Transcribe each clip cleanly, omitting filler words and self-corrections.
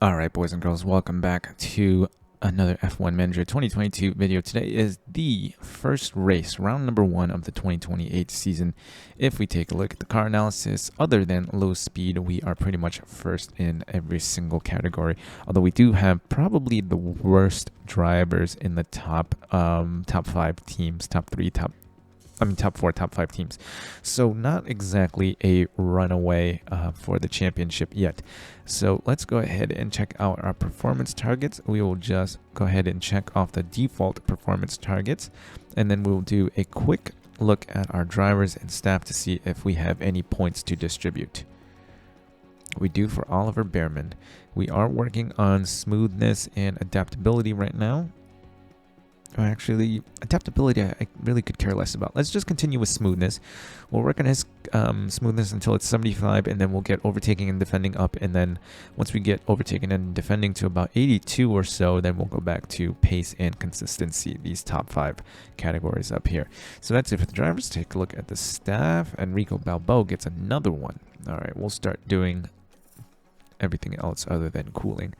Alright, boys and girls, welcome back to another F1 Manager 2022 video. Today is the first race, round number 1 of the 2028 season. If we take a look at the car analysis, other than low speed, we are pretty much first in every single category. Although we do have probably the worst drivers in the top 5 teams, top 4, top 5 teams. So not exactly a runaway for the championship yet. So let's go ahead and check out our performance targets. We will just go ahead and check off the default performance targets. And then we'll do a quick look at our drivers and staff to see if we have any points to distribute. We do for Oliver Behrman. We are working on smoothness and adaptability right now. Actually, adaptability I really could care less about. Let's just continue with smoothness. We'll work on his smoothness until it's 75, and then we'll get overtaking and defending up. And then once we get overtaking and defending to about 82 or so, then we'll go back to pace and consistency, these top 5 categories up here. So that's it for the drivers. Take a look at the staff. Enrico Balbo gets another one. All right, we'll start doing everything else other than cooling.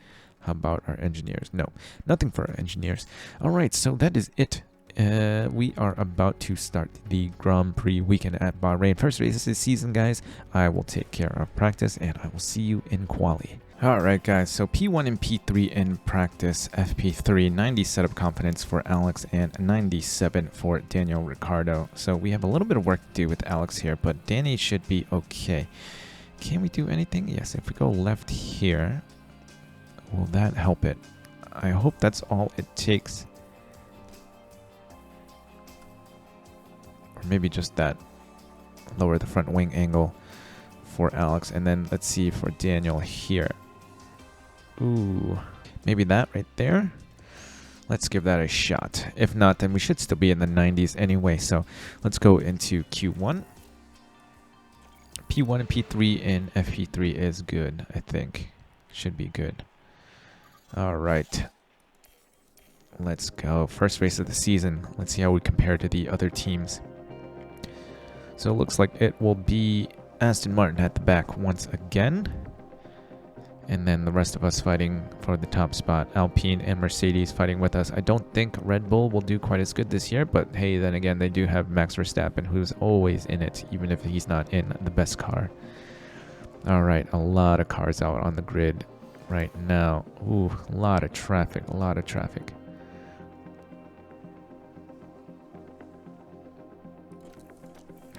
How about our engineers? No, nothing for our engineers. All right, so that is it. We are about to start the Grand Prix weekend at Bahrain. First race of the season, guys. I will take care of practice, and I will see you in quali. All right, guys. So P1 and P3 in practice. FP3, 90 setup confidence for Alex and 97 for Daniel Ricciardo. So we have a little bit of work to do with Alex here, but Danny should be okay. Can we do anything? Yes, if we go left here. Will that help it? I hope that's all it takes. Or maybe just that. Lower the front wing angle for Alex. And then let's see for Daniel here. Ooh. Maybe that right there. Let's give that a shot. If not, then we should still be in the 90s anyway. So let's go into Q1. P1 and P3 and FP3 is good, I think. Should be good. All right, let's go. First race of the season. Let's see how we compare to the other teams. So it looks like it will be Aston Martin at the back once again. And then the rest of us fighting for the top spot. Alpine and Mercedes fighting with us. I don't think Red Bull will do quite as good this year, but hey, then again, they do have Max Verstappen, who's always in it, even if he's not in the best car. All right, a lot of cars out on the grid right now. Ooh, a lot of traffic, a lot of traffic.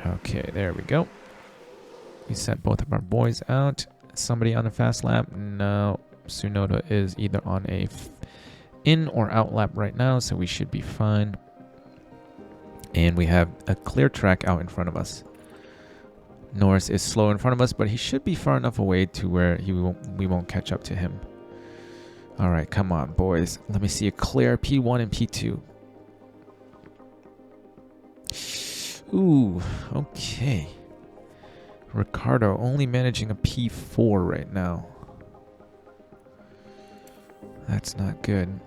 Okay, there we go. We sent both of our boys out. Somebody on the fast lap? No. Tsunoda is either on a in or out lap right now, so we should be fine. And we have a clear track out in front of us. Norris is slow in front of us, but he should be far enough away to where we won't catch up to him. All right, come on, boys. Let me see a clear P1 and P2. Ooh, okay. Ricciardo only managing a P4 right now. That's not good.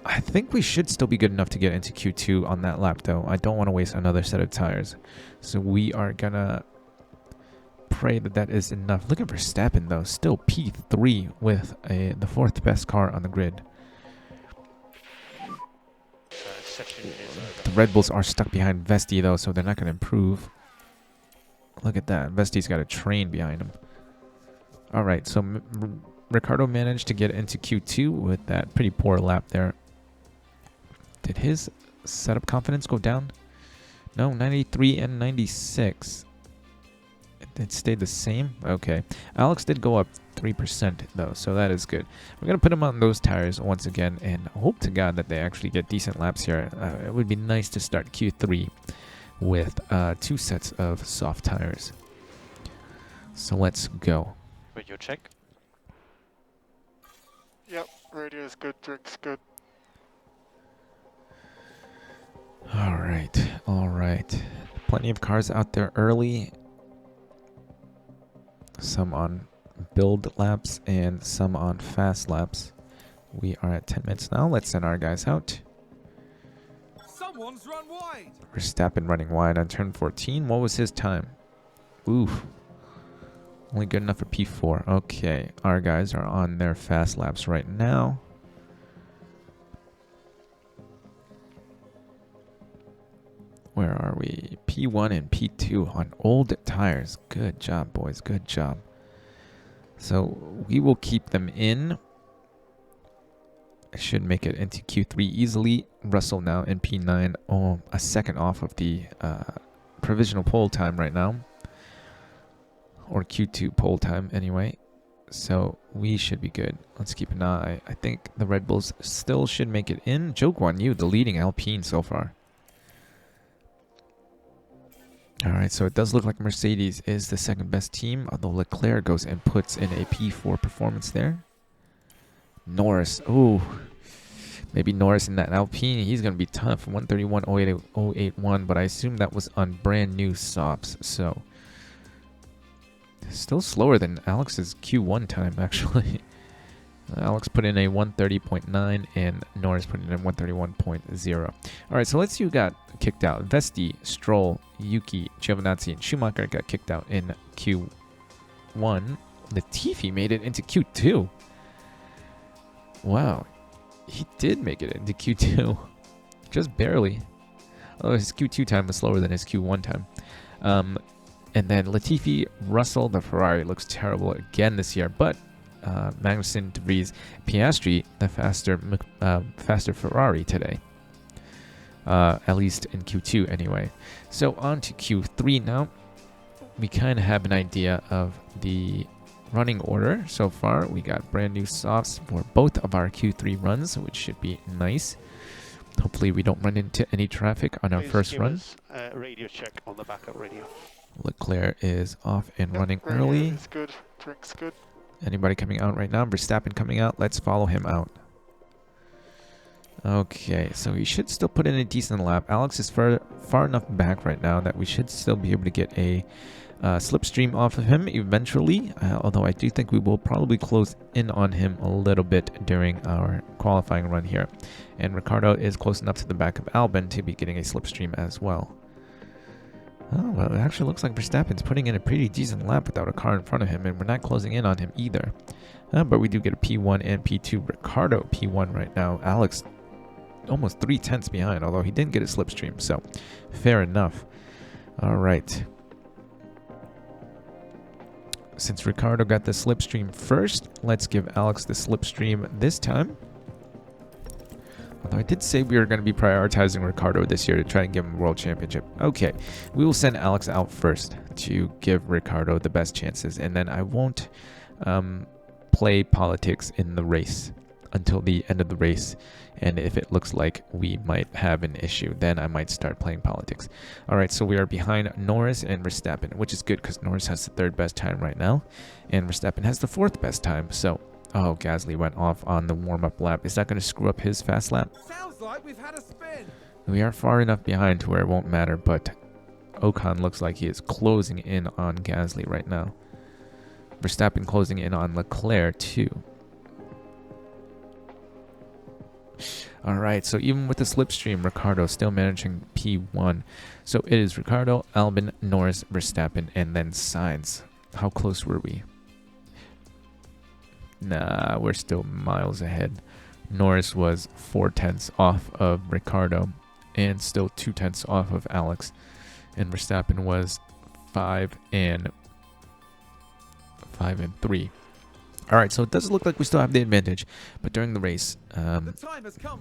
I think we should still be good enough to get into Q2 on that lap, though. I don't want to waste another set of tires. So we are going to pray that that is enough. Look at Verstappen, though. Still P3 with the 4th best car on the grid. The Red Bulls are stuck behind Vesti, though, so they're not going to improve. Look at that. Vesti's got a train behind him. All right, so Ricciardo managed to get into Q2 with that pretty poor lap there. Did his setup confidence go down? No, 93 and 96. It stayed the same? Okay. Alex did go up 3% though, so that is good. We're going to put him on those tires once again and hope to God that they actually get decent laps here. It would be nice to start Q3 with 2 sets of soft tires. So let's go. Radio check. Yep, radio is good, drink's good. All right. Plenty of cars out there early. Some on build laps and some on fast laps. We are at 10 minutes now. Let's send our guys out. Someone's run wide. Verstappen running wide on turn 14. What was his time? Oof. Only good enough for P4. Okay, our guys are on their fast laps right now. Where are we? P1 and P2 on old tires. Good job, boys. Good job. So we will keep them in. I should make it into Q3 easily. Russell now in P9. Oh, a second off of the provisional pole time right now. Or Q2 pole time anyway. So we should be good. Let's keep an eye. I think the Red Bulls still should make it in. Zhou Guanyu, the leading Alpine so far. Alright, so it does look like Mercedes is the second best team, although Leclerc goes and puts in a P4 performance there. Norris, ooh. Maybe Norris in that Alpine, he's going to be tough. 131.081, but I assume that was on brand new softs, so... Still slower than Alex's Q1 time, actually. Alex put in a 130.9 and Norris put in a 131.0. Alright, so let's see who got kicked out. Vesti, Stroll, Yuki, Giovinazzi, and Schumacher got kicked out in Q1. Latifi made it into Q2. Wow. He did make it into Q2. Just barely. Although his Q2 time was slower than his Q1 time. And then Latifi, Russell, the Ferrari looks terrible again this year, but Magnussen, De Vries, Piastri, the faster Ferrari today. At least in Q2 anyway. So on to Q3 now. We kind of have an idea of the running order so far. We got brand new softs for both of our Q3 runs, which should be nice. Hopefully we don't run into any traffic on our first run. Radio check on the backup radio. Leclerc is off and running radio early. is good. Drink's good. Anybody coming out right now? Verstappen coming out. Let's follow him out. Okay, so he should still put in a decent lap. Alex is far enough back right now that we should still be able to get a slipstream off of him eventually. Although I do think we will probably close in on him a little bit during our qualifying run here. And Ricciardo is close enough to the back of Albon to be getting a slipstream as well. Oh, well, it actually looks like Verstappen's putting in a pretty decent lap without a car in front of him, and we're not closing in on him either. But we do get a P1 and P2. Ricciardo P1 right now. Alex almost 3/10 behind, although he didn't get a slipstream, so fair enough. All right. Since Ricciardo got the slipstream first, let's give Alex the slipstream this time. Although I did say we were going to be prioritizing Ricciardo this year to try and give him a world championship. Okay, we will send Alex out first to give Ricciardo the best chances. And then I won't play politics in the race until the end of the race. And if it looks like we might have an issue, then I might start playing politics. All right, so we are behind Norris and Verstappen, which is good because Norris has the third best time right now. And Verstappen has the fourth best time, so... Oh, Gasly went off on the warm-up lap. Is that going to screw up his fast lap? Sounds like we've had a spin. We are far enough behind to where it won't matter, but Ocon looks like he is closing in on Gasly right now. Verstappen closing in on Leclerc too. Alright, so even with the slipstream, Ricciardo still managing P1. So it is Ricciardo, Albon, Norris, Verstappen, and then Sainz. How close were we? Nah, we're still miles ahead. Norris was 4/10 off of Ricciardo and still 2/10 off of Alex. And Verstappen was 5 and 3. Alright, so it does look like we still have the advantage, but during the race,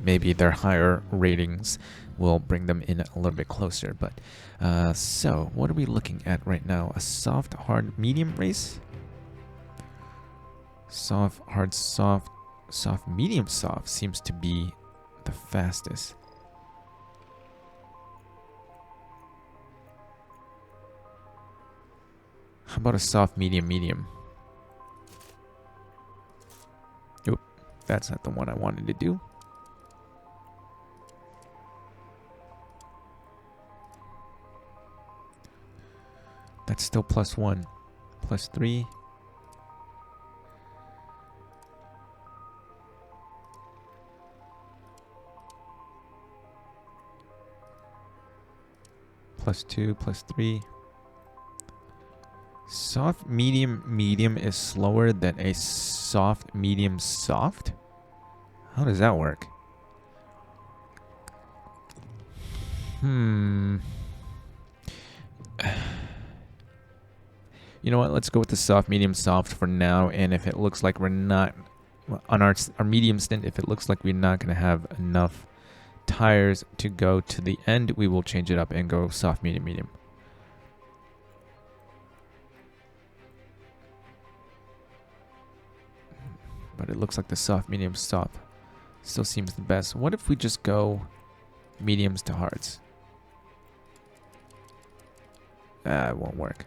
maybe their higher ratings will bring them in a little bit closer. But so, what are we looking at right now? A soft, hard, medium race? Soft, hard, soft, soft, medium, soft seems to be the fastest. How about a soft, medium, medium? Oop, that's not the one I wanted to do. That's still +1, +3. +2, +3. soft medium medium is slower than a soft medium soft? How does that work? You know what? Let's go with the soft medium soft for now, and if it looks like we're not on our medium stint, if it looks like we're not going to have enough tires to go to the end, we will change it up and go soft medium medium. But it looks like the soft medium soft still seems the best. What if we just go mediums to hards? It won't work.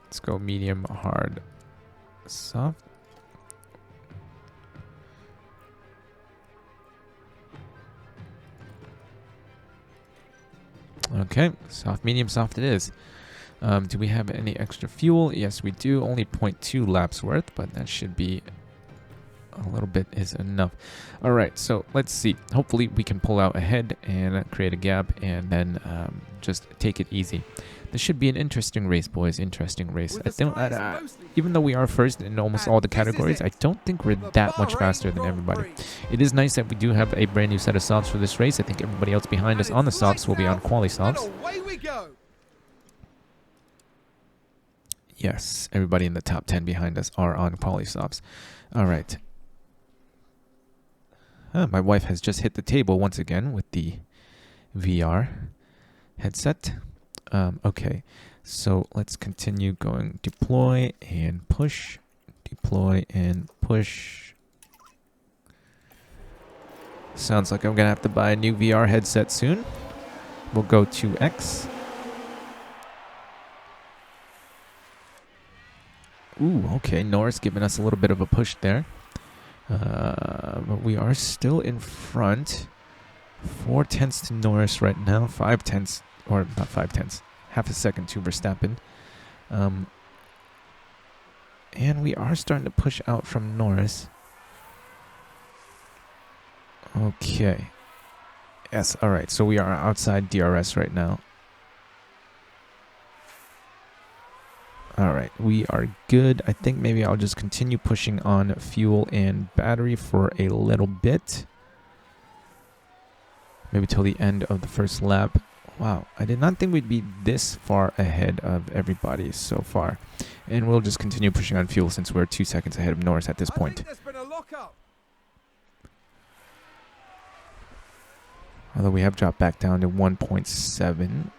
Let's go medium, hard, soft. Okay, soft, medium, soft it is. Do we have any extra fuel? Yes, we do. Only 0.2 laps worth, but that should be a little bit is enough. All right, so let's see. Hopefully we can pull out ahead and create a gap and then just take it easy. This should be an interesting race, boys. Interesting race. Even though we are first in almost all the categories, I don't think we're that much faster than everybody. It is nice that we do have a brand new set of softs for this race. I think everybody else behind us on the softs will be on quali softs. Yes, everybody in the top 10 behind us are on quali softs. All right. My wife has just hit the table once again with the VR headset. Okay, so let's continue going. Deploy and push. Deploy and push. Sounds like I'm going to have to buy a new VR headset soon. We'll go to X. Ooh, okay, Norris giving us a little bit of a push there. But we are still in front. 4 tenths to Norris right now. 5 tenths, or not 5 tenths, half a second to Verstappen. And we are starting to push out from Norris. Okay. Yes, alright, so we are outside DRS right now. Alright, we are good. I think maybe I'll just continue pushing on fuel and battery for a little bit. Maybe till the end of the first lap. Wow, I did not think we'd be this far ahead of everybody so far. And we'll just continue pushing on fuel since we're 2 seconds ahead of Norris at this point. Although we have dropped back down to 1.7.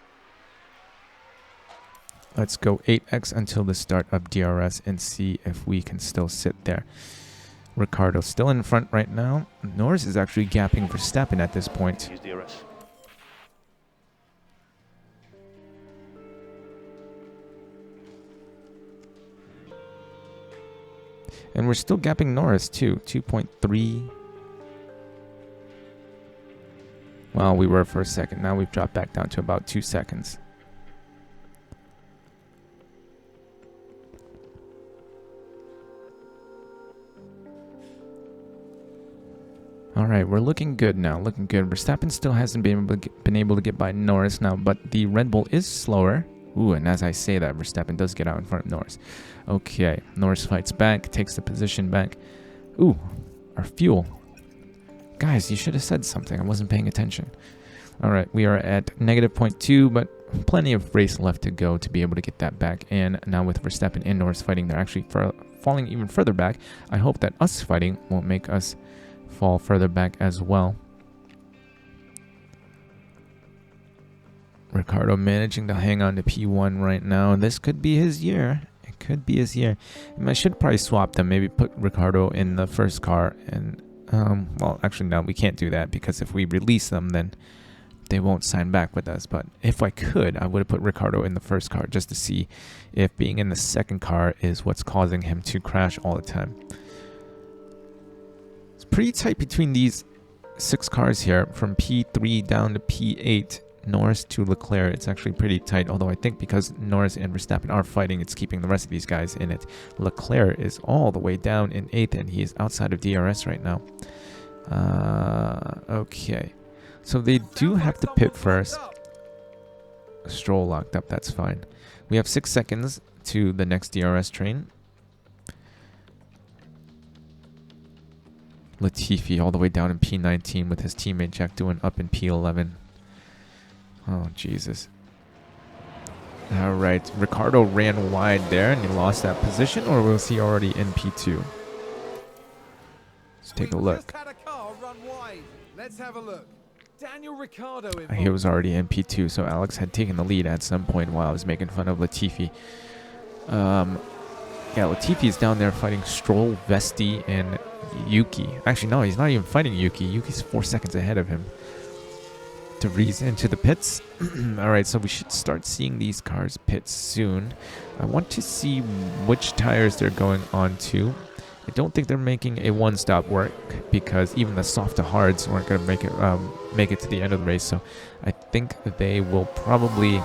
Let's go 8x until the start of DRS and see if we can still sit there. Ricciardo still in front right now. Norris is actually gapping Verstappen at this point. Use DRS. And we're still gapping Norris too. 2.3. Well, we were for a second. Now we've dropped back down to about 2 seconds. All right, we're looking good now. Looking good. Verstappen still hasn't been able to get by Norris now, but the Red Bull is slower. Ooh, and as I say that, Verstappen does get out in front of Norris. Okay, Norris fights back, takes the position back. Ooh, our fuel. Guys, you should have said something. I wasn't paying attention. All right, we are at -0.2, but plenty of race left to go to be able to get that back. And now with Verstappen and Norris fighting, they're actually falling even further back. I hope that us fighting won't make us fall further back as well. Ricciardo managing to hang on to P1 right now. This could be his year. It could be his year. I should probably swap them. Maybe put Ricciardo in the first car. And, well, actually, no, we can't do that because if we release them, then they won't sign back with us. But if I could, I would have put Ricciardo in the first car just to see if being in the second car is what's causing him to crash all the time. It's pretty tight between these 6 cars here from P3 down to P8. Norris to Leclerc. It's actually pretty tight, although I think because Norris and Verstappen are fighting, it's keeping the rest of these guys in it. Leclerc is all the way down in 8th, and he is outside of DRS right now. Okay. So they do have to pit first. Stroll locked up. That's fine. We have 6 seconds to the next DRS train. Latifi all the way down in P19 with his teammate Jack doing up in P11. Oh, Jesus. All right. Ricardo ran wide there and he lost that position, or was he already in P2? Let's take a look. Just had a car run wide. Let's have a look. Daniel Ricciardo He was already in P2, so Alex had taken the lead at some point while I was making fun of Latifi. Yeah, Latifi is down there fighting Stroll, Vesti, and Yuki. Actually, no, he's not even fighting Yuki. Yuki's 4 seconds ahead of him. De Vries into the pits. Alright, so we should start seeing these cars pit soon. I want to see which tires they're going on to. I don't think they're making a one-stop work because even the soft to hards weren't going to make it to the end of the race. So I think they will probably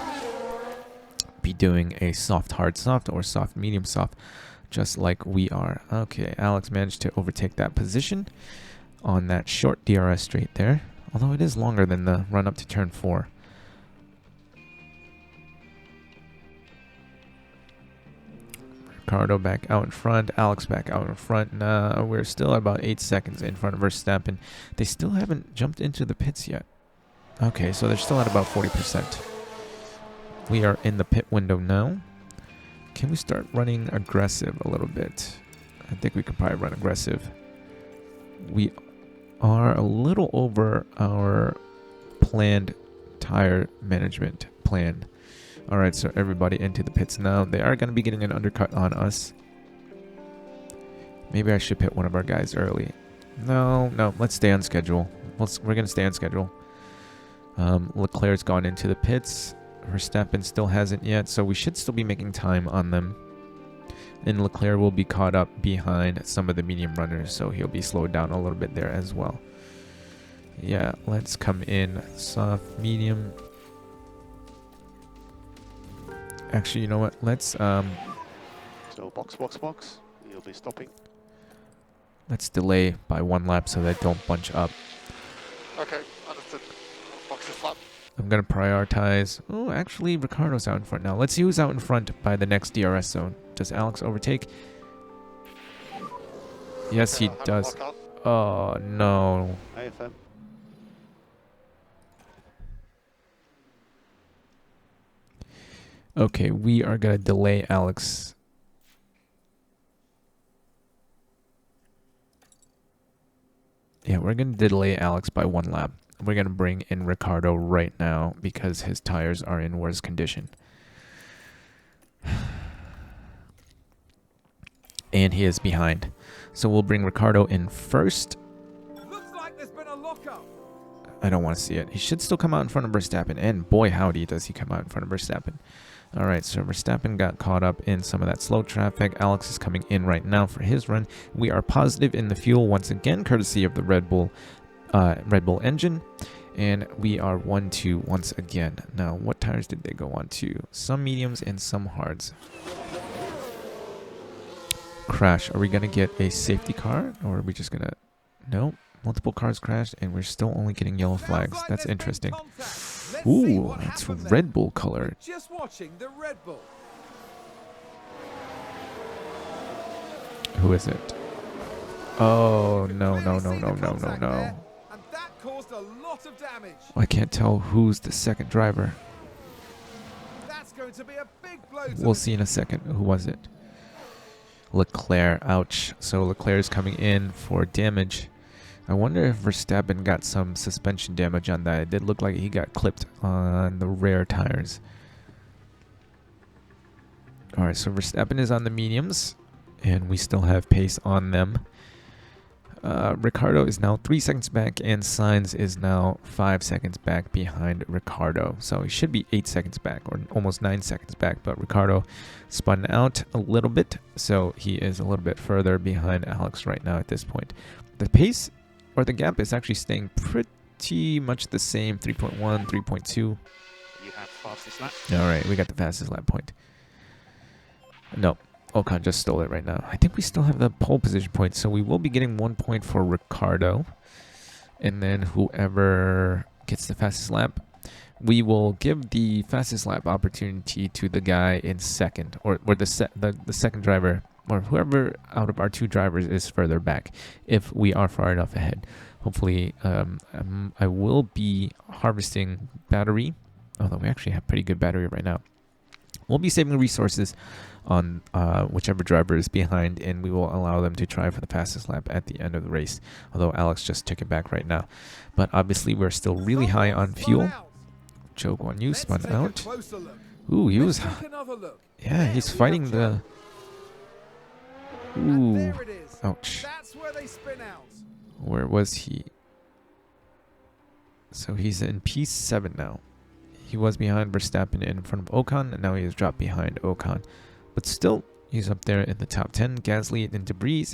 be doing a soft hard soft or soft medium soft, just like we are. Okay, Alex managed to overtake that position on that short DRS straight there, although it is longer than the run up to turn 4. Ricardo back out in front, Alex back out in front. Nah, we're still about 8 seconds in front of Verstappen. They still haven't jumped into the pits yet. Okay, so they're still at about 40%. We are in the pit window now. Can we start running aggressive a little bit? I think we could probably run aggressive. We are a little over our planned tire management plan. Alright, so everybody into the pits now. They are going to be getting an undercut on us. Maybe I should pit one of our guys early. No, let's stay on schedule. We're going to stay on schedule. Leclerc's gone into the pits. Verstappen still hasn't yet, so we should still be making time on them. And Leclerc will be caught up behind some of the medium runners, so he'll be slowed down a little bit there as well. Yeah, let's come in soft, medium. Actually, you know what? Let's So box. You'll be stopping. let's delay by 1 lap so they don't bunch up. Okay, understood. Box is flat. I'm gonna prioritize. Oh, actually, Ricardo's out in front now. Let's see who's out in front by the next DRS zone. Does Alex overtake? Yes, he does. Oh no. AFM. Okay, we are gonna delay Alex. Yeah, we're gonna delay Alex by 1 lap. We're gonna bring in Ricardo right now because his tires are in worse condition. And he is behind. So we'll bring Ricardo in first. Looks like there's been a lockup. I don't want to see it. He should still come out in front of Verstappen. And boy, howdy, does he come out in front of Verstappen. All right, so Verstappen got caught up in some of that slow traffic. Alex is coming in right now for his run. We are positive in the fuel once again, courtesy of the Red Bull engine. And we are 1-2 once again. Now, what tires did they go on to? Some mediums and some hards. Crash. Are we going to get a safety car? Or are we just going to... No. Multiple cars crashed and we're still only getting yellow flags. That's interesting. Ooh, that's Red Bull color. Just watching the Red Bull. Who is it? Oh, no. And that caused a lot of damage. I can't tell who's the second driver. That's going to be a big blow to We'll see in a second. Who was it? Leclerc. Ouch. So Leclerc is coming in for damage. I wonder if Verstappen got some suspension damage on that. It did look like he got clipped on the rear tires. Alright, so Verstappen is on the mediums. And we still have pace on them. Ricardo is now 3 seconds back. And Sainz is now 5 seconds back behind Ricardo. So he should be 8 seconds back. Or almost 9 seconds back. But Ricardo spun out a little bit. So he is a little bit further behind Alex right now at this point. The pace... or the gap is actually staying pretty much the same. 3.1, 3.2. You have fastest lap. Alright, we got the fastest lap point. No, Ocon just stole it right now. I think we still have the pole position point, so we will be getting 1 point for Ricardo. And then whoever gets the fastest lap we will give the fastest lap opportunity to the guy in second, or the second driver, or whoever out of our two drivers is further back, if we are far enough ahead. Hopefully, I will be harvesting battery, although we actually have pretty good battery right now. We'll be saving resources on whichever driver is behind, and we will allow them to try for the fastest lap at the end of the race, although Alex just took it back right now. But obviously, we're still really high on fuel. Joe Guan Yu spun out. Ooh, he was... Yeah, he's fighting the... Ooh, ouch. Where was he? So he's in P7 now. He was behind Verstappen in front of Ocon, and now he has dropped behind Ocon. But still, he's up there in the top 10. Gasly and Debris,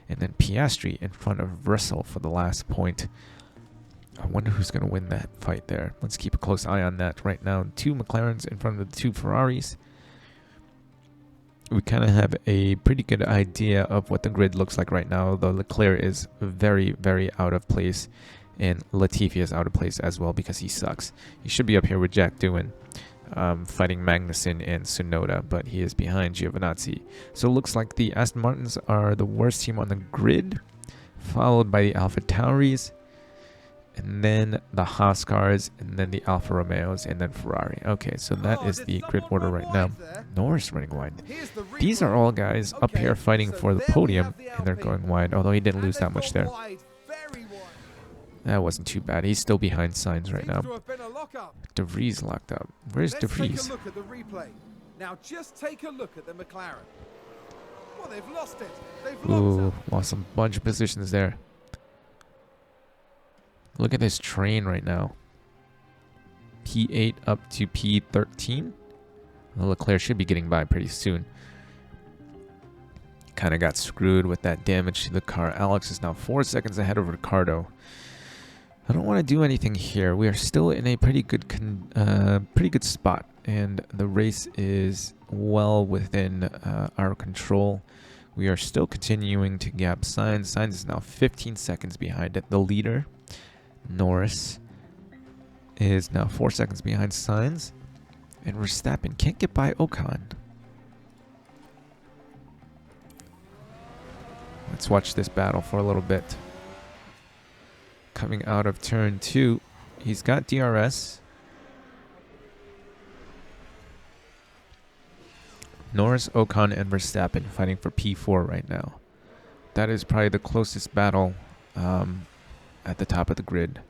and then Piastri in front of Russell for the last point. I wonder who's going to win that fight there. Let's keep a close eye on that right now. 2 McLarens in front of the 2 Ferraris. We kind of have a pretty good idea of what the grid looks like right now, though Leclerc is very, very out of place, and Latifi is out of place as well because he sucks. He should be up here with Jack Doohan, fighting Magnussen and Tsunoda, but he is behind Giovinazzi. So it looks like the Aston Martins are the worst team on the grid, followed by the AlphaTauris, and then the Haas cars, and then the Alfa Romeos, and then Ferrari. Okay, so that is the grid order right now. Norris running wide. These are all guys up here fighting for the podium, and they're going wide, although he didn't lose that much there. That wasn't too bad. He's still behind Sainz right now. De Vries locked up. Where's De Vries? Now just take a look at the McLaren. Well, they've lost it. Ooh, lost a bunch of positions there. Look at this train right now. P8 up to P13. Well, Leclerc should be getting by pretty soon. Kind of got screwed with that damage to the car. Alex is now 4 seconds ahead of Ricardo. I don't want to do anything here. We are still in a pretty good spot, and the race is well within our control. We are still continuing to gap Sainz. Sainz is now 15 seconds behind the leader. Norris is now 4 seconds behind Sainz, and Verstappen can't get by Ocon. Let's watch this battle for a little bit. Coming out of turn 2, he's got DRS. Norris, Ocon, and Verstappen fighting for P4 right now. That is probably the closest battle at the top of the grid.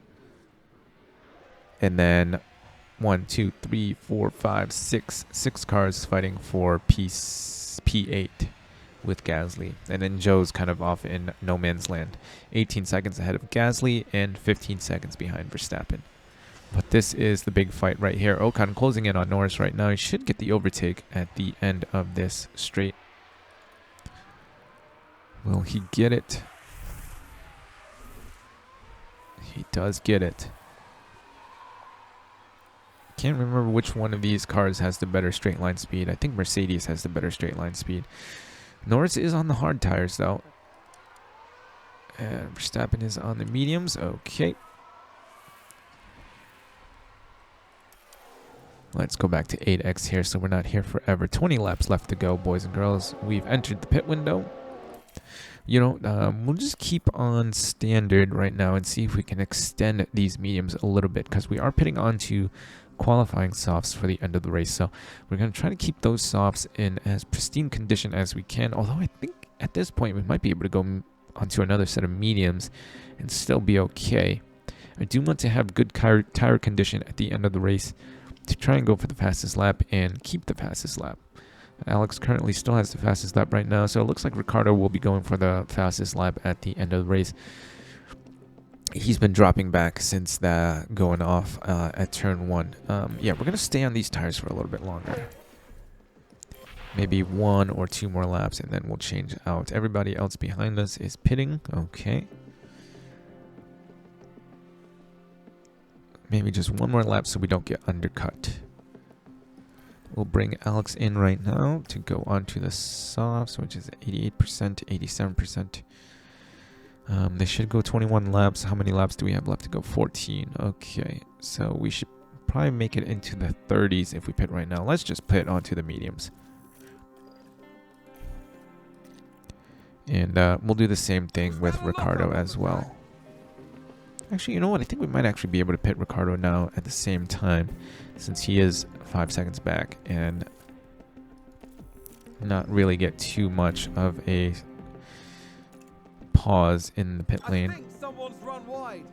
And then 1, 2, 3, 4, 5, 6 cars fighting for P8 with Gasly. And then Joe's kind of off in no man's land. 18 seconds ahead of Gasly and 15 seconds behind Verstappen. But this is the big fight right here. Ocon closing in on Norris right now. He should get the overtake at the end of this straight. Will he get it? He does get it. Can't remember which one of these cars has the better straight line speed. I think Mercedes has the better straight line speed. Norris is on the hard tires though. And Verstappen is on the mediums. Okay. Let's go back to 8x here so we're not here forever. 20 laps left to go, boys and girls. We've entered the pit window. You know, we'll just keep on standard right now and see if we can extend these mediums a little bit, because we are pitting onto qualifying softs for the end of the race. So we're going to try to keep those softs in as pristine condition as we can. Although I think at this point we might be able to go onto another set of mediums and still be okay. I do want to have good tire condition at the end of the race to try and go for the fastest lap and keep the fastest lap. Alex currently still has the fastest lap right now, so it looks like Ricardo will be going for the fastest lap at the end of the race. He's been dropping back since that going off at turn 1. Yeah, we're going to stay on these tires for a little bit longer. Maybe 1 or 2 more laps, and then we'll change out. Everybody else behind us is pitting. Okay. Maybe just 1 more lap so we don't get undercut. We'll bring Alex in right now to go onto the softs, which is 88%, 87%. They should go 21 laps. How many laps do we have left to go? 14. Okay, so we should probably make it into the 30s if we pit right now. Let's just pit onto the mediums. And we'll do the same thing with Ricardo as well. Actually, you know what? I think we might actually be able to pit Ricardo now at the same time, since he is 5 seconds back, and not really get too much of a pause in the pit lane. I think someone's run wide.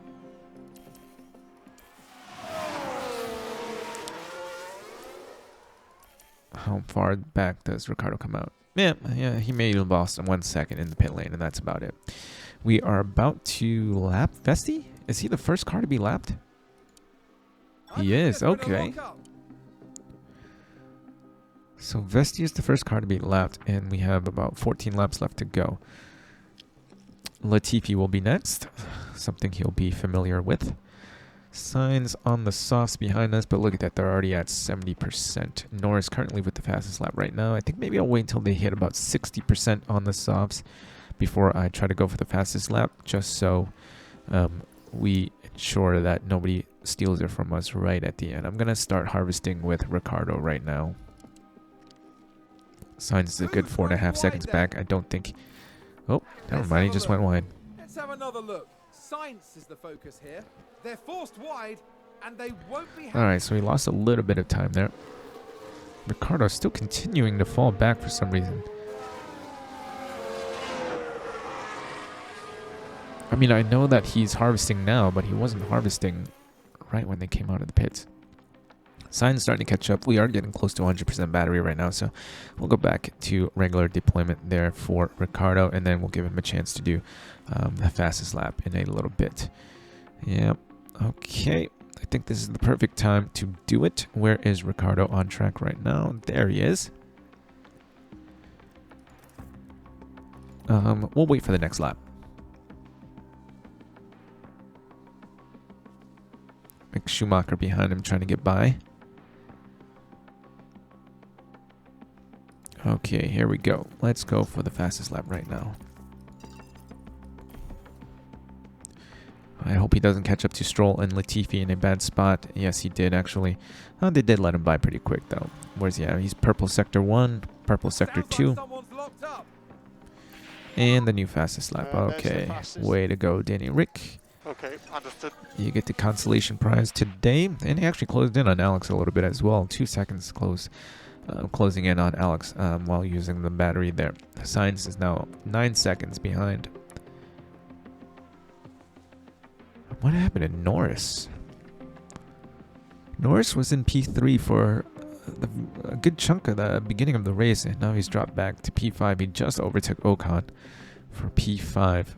How far back does Ricardo come out? Yeah, he may have lost 1 second in the pit lane, and that's about it. We are about to lap Vesti? Is he the first car to be lapped? He is, okay. So Vesti is the first car to be lapped, and we have about 14 laps left to go. Latifi will be next, something he'll be familiar with. Signs on the softs behind us, but look at that, they're already at 70%. Norris currently with the fastest lap right now. I think maybe I'll wait until they hit about 60% on the softs before I try to go for the fastest lap, just so we ensure that nobody steals it from us right at the end. I'm going to start harvesting with Ricardo right now. Sainz is a good 4.5 seconds back. I don't think... Oh, never mind, he just went wide. Let's have another look. Science is the focus here. They're forced wide, and they won't be... Alright, so he lost a little bit of time there. Ricardo still continuing to fall back for some reason. I mean, I know that he's harvesting now, but he wasn't harvesting right when they came out of the pits. Sainz starting to catch up. We are getting close to 100% battery right now, so we'll go back to regular deployment there for Ricardo, and then we'll give him a chance to do the fastest lap in a little bit. Yep. Okay. I think this is the perfect time to do it. Where is Ricardo on track right now? There he is. We'll wait for the next lap. Mick Schumacher behind him trying to get by. Okay, here we go. Let's go for the fastest lap right now. I hope he doesn't catch up to Stroll and Latifi in a bad spot. Yes, he did actually. Oh, they did let him by pretty quick though. Where's he at? He's purple sector 1, purple sector 2. And the new fastest lap. Okay, way to go, Danny Rick. Okay, understood. You get the consolation prize today. And he actually closed in on Alex a little bit as well. 2 seconds closing in on Alex while using the battery there. Sainz is now 9 seconds behind. What happened to Norris? Norris was in P3 for a good chunk of the beginning of the race, and now he's dropped back to P5. He just overtook Ocon for P5.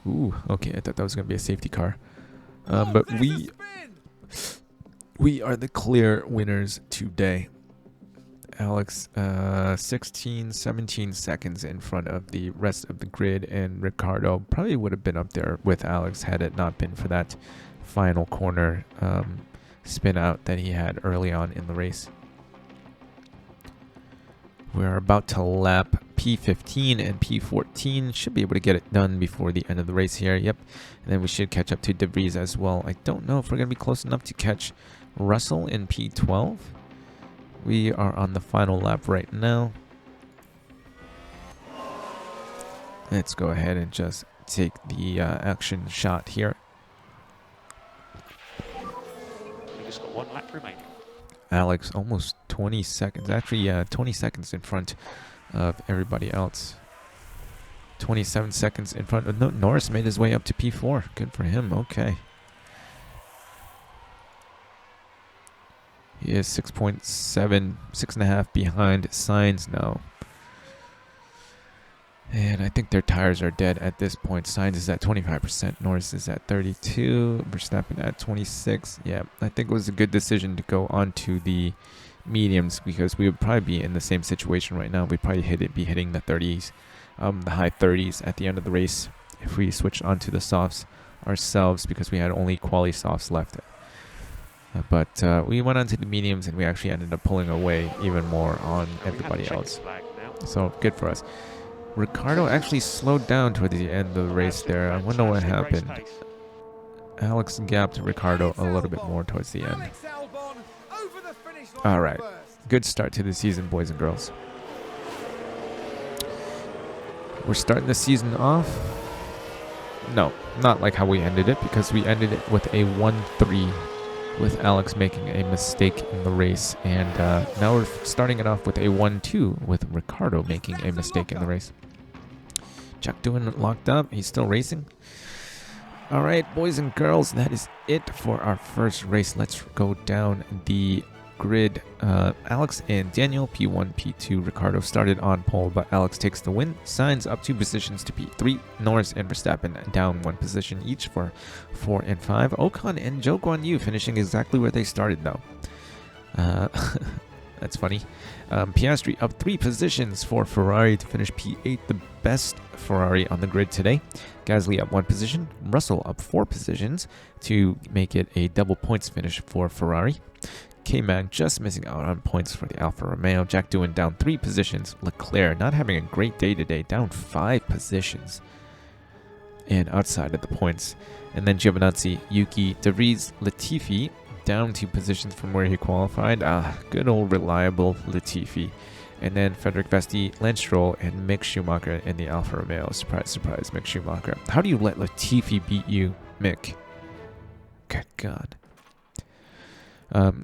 Ooh, okay, I thought that was going to be a safety car. But we are the clear winners today. Alex, 16, 17 seconds in front of the rest of the grid, and Ricardo probably would have been up there with Alex had it not been for that final corner spin out that he had early on in the race. We're about to lap P15 and P14. Should be able to get it done before the end of the race here. Yep. And then we should catch up to De Vries as well. I don't know if we're going to be close enough to catch Russell in P12. We are on the final lap right now. Let's go ahead and just take the action shot here. We just got 1 lap remaining. Alex almost 20 seconds. Actually, yeah, 20 seconds in front of everybody else. 27 seconds in front of... No, Norris made his way up to P4. Good for him. Okay. He is 6.7, 6.5 behind Sainz now. And I think their tires are dead at this point. Sainz is at 25%. Norris is at 32. Verstappen at 26. Yeah, I think it was a good decision to go onto the mediums because we would probably be in the same situation right now. We'd probably be hitting the 30s, the high 30s at the end of the race if we switched onto the softs ourselves because we had only quali softs left. But we went onto the mediums and we actually ended up pulling away even more on everybody else. So good for us. Ricardo actually slowed down toward the end of the race there. I wonder what happened. Alex gapped Ricardo a little bit more towards the end. Alex Albon over the finish line All right. first. Good start to the season, boys and girls. We're starting the season off. No, not like how we ended it, because we ended it with a 1-3 with Alex making a mistake in the race. And now we're starting it off with a 1-2 with Ricardo making a mistake in the race. Jack doing locked up. He's still racing. All right, boys and girls, that is it for our first race. Let's go down the grid. Alex and Daniel, P1, P2. Ricardo started on pole, but Alex takes the win. Signs up 2 positions to P3. Norris and Verstappen down 1 position each for 4 and 5. Ocon and Zhou Guanyu finishing exactly where they started, though. That's funny. Piastri up 3 positions for Ferrari to finish P8, the best Ferrari on the grid today. Gasly up 1 position. Russell up 4 positions to make it a double points finish for Ferrari. K-Mag just missing out on points for the Alfa Romeo. Jack Doohan down 3 positions. Leclerc not having a great day today, down 5 positions. And outside of the points. And then Giovinazzi, Yuki, De Vries, Latifi down 2 positions from where he qualified. Good old reliable Latifi. And then Frederick Vesti, Lance Stroll, and Mick Schumacher in the Alfa Romeo. Surprise, surprise, Mick Schumacher. How do you let Latifi beat you, Mick? Good God.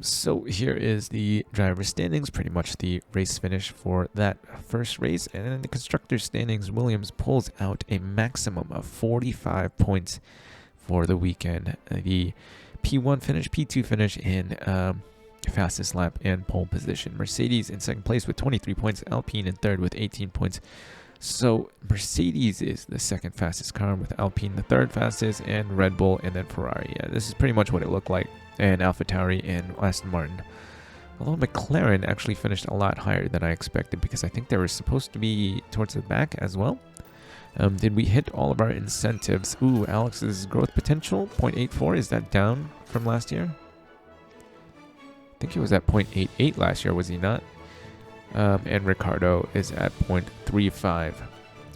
So here is the driver standings, pretty much the race finish for that first race. And in the constructor standings, Williams pulls out a maximum of 45 points for the weekend. The P1 finish, P2 finish in fastest lap and pole position. Mercedes in second place with 23 points, Alpine in third with 18 points. So Mercedes is the second fastest car, with Alpine the third fastest, and Red Bull, and then Ferrari. Yeah, this is pretty much what it looked like. And AlphaTauri and Aston Martin. Although McLaren actually finished a lot higher than I expected, because I think they were supposed to be towards the back as well. Did we hit all of our incentives? Ooh, Alex's growth potential, 0.84. Is that down from last year? I think he was at 0.88 last year, was he not? And Ricardo is at 0.35,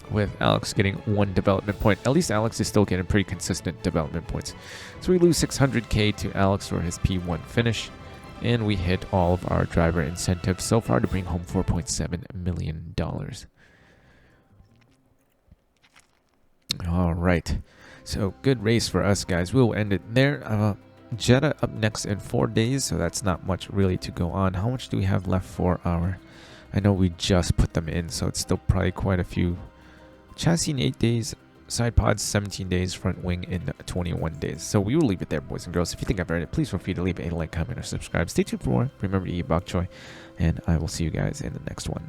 with Alex getting 1 development point. At least Alex is still getting pretty consistent development points. So we lose 600k to Alex for his P1 finish, and we hit all of our driver incentives so far to bring home $4.7 million. All right, so good race for us, guys. We'll end it there. Jeddah up next in 4 days, so that's not much really to go on. How much do we have left for our... I know we just put them in, so it's still probably quite a few. Chassis in 8 days, side pods 17 days, front wing in 21 days. So we will leave it there, boys and girls. If you think I've earned it, please feel free to leave a like, comment, or subscribe. Stay tuned for more. Remember to eat bok choy, and I will see you guys in the next one.